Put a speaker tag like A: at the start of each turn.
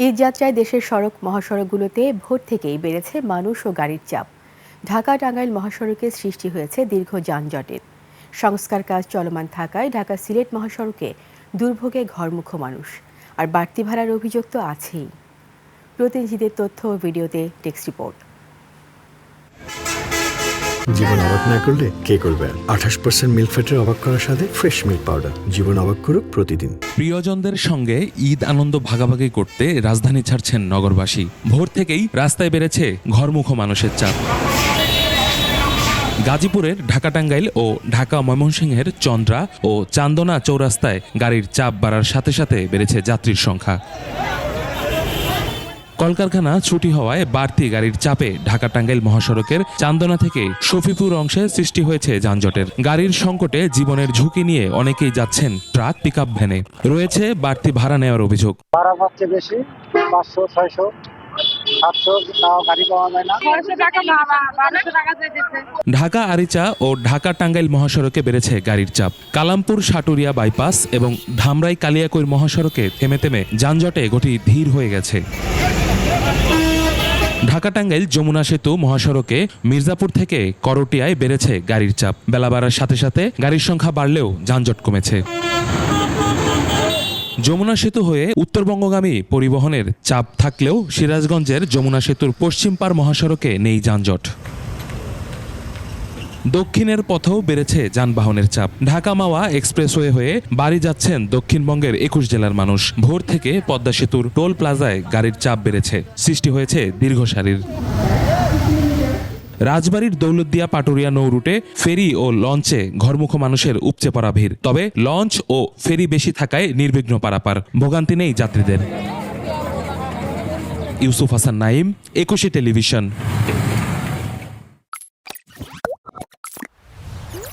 A: ঈদযাত্রায় দেশের সড়ক মহাসড়কগুলোতে ভোর থেকেই বেড়েছে মানুষ ও গাড়ির চাপ। ঢাকা-টাঙ্গাইল মহাসড়কে সৃষ্টি হয়েছে দীর্ঘ যানজটের। সংস্কার কাজ চলমান থাকায় ঢাকা-সিলেট মহাসড়কে দুর্ভোগে ঘরমুখো মানুষ। আর বাড়তি ভাড়ার অভিযোগ তো আছেই। প্রতিনিধিদের তথ্য ও ভিডিওতে টেক্সট রিপোর্ট।
B: জীবন অবাক না করলে কে করবে? 28% মিল্ক ফ্যাটের অবাক করার সাথে ফ্রেশ মিল্ক পাউডার। জীবন অবাক করুক প্রতিদিন।
C: প্রিয়জনদের সঙ্গে ঈদ আনন্দ ভাগাভাগি করতে রাজধানী ছাড়ছেন নগরবাসী। ভোর থেকেই রাস্তায় বেড়েছে ঘরমুখো মানুষের চাপ। গাজীপুরের ঢাকা-টাঙ্গাইল ও ঢাকা-ময়মনসিংহের চন্দ্রা ও চান্দনা চৌরাস্তায় গাড়ির চাপ বাড়ার সাথে সাথে বেড়েছে যাত্রীর সংখ্যা। কলকারখানা ছুটি হওয়ায় বাড়তি গাড়ির চাপে ঢাকা-টাঙ্গাইল মহাসড়কের চান্দনা থেকে শফিপুর অংশে সৃষ্টি হয়েছে যানজটের। গাড়ির সংকটে জীবনের ঝুঁকি নিয়ে অনেকেই যাচ্ছেন ট্রাক পিকআপ ভ্যানে। রয়েছে বাড়তি ভাড়া নেওয়ার অভিযোগ।
D: ভাড়া পাচ্ছে বেশি, 500, 600, 700, তাও গাড়ি পাওয়া যায় না।
C: ঢাকা আরিচা ও ঢাকা টাঙ্গাইল মহাসড়কে বেড়েছে গাড়ির চাপ। কালামপুর সাটুরিয়া বাইপাস এবং ধামরাই কালিয়াকৈর মহাসড়কে থেমে থেমে যানজটে গতি ধীর হয়ে গেছে। ঢাকা টাঙ্গাইল যমুনা সেতু মহাসড়কে মির্জাপুর থেকে করটিয়ায় বেড়েছে গাড়ির চাপ। বেলা বাড়ার সাথে সাথে গাড়ির সংখ্যা বাড়লেও যানজট কমেছে। যমুনা সেতু হয়ে উত্তরবঙ্গগামী পরিবহনের চাপ থাকলেও সিরাজগঞ্জের যমুনা সেতুর পশ্চিম পার মহাসড়কে নেই যানজট। দক্ষিণের পথেও বেড়েছে যানবাহনের চাপ। ঢাকা মাওয়া এক্সপ্রেসওয়ে হয়ে বাড়ি যাচ্ছেন দক্ষিণবঙ্গের 21 জেলার মানুষ। ভোর থেকে পদ্মা সেতুর টোল প্লাজায় গাড়ির চাপ বেড়েছে, সৃষ্টি হয়েছে দীর্ঘ সারির। রাজবাড়ীর দৌলতদিয়া পাটুরিয়া নৌ রুটে ফেরি ও লঞ্চে ঘরমুখো মানুষের উপচে পড়া ভিড়। তবে লঞ্চ ও ফেরি বেশি থাকায় নির্বিঘ্ন পারাপার, ভোগান্তি নেই যাত্রীদের। ইউসুফ হাসান নাইম, 21 টেলিভিশন।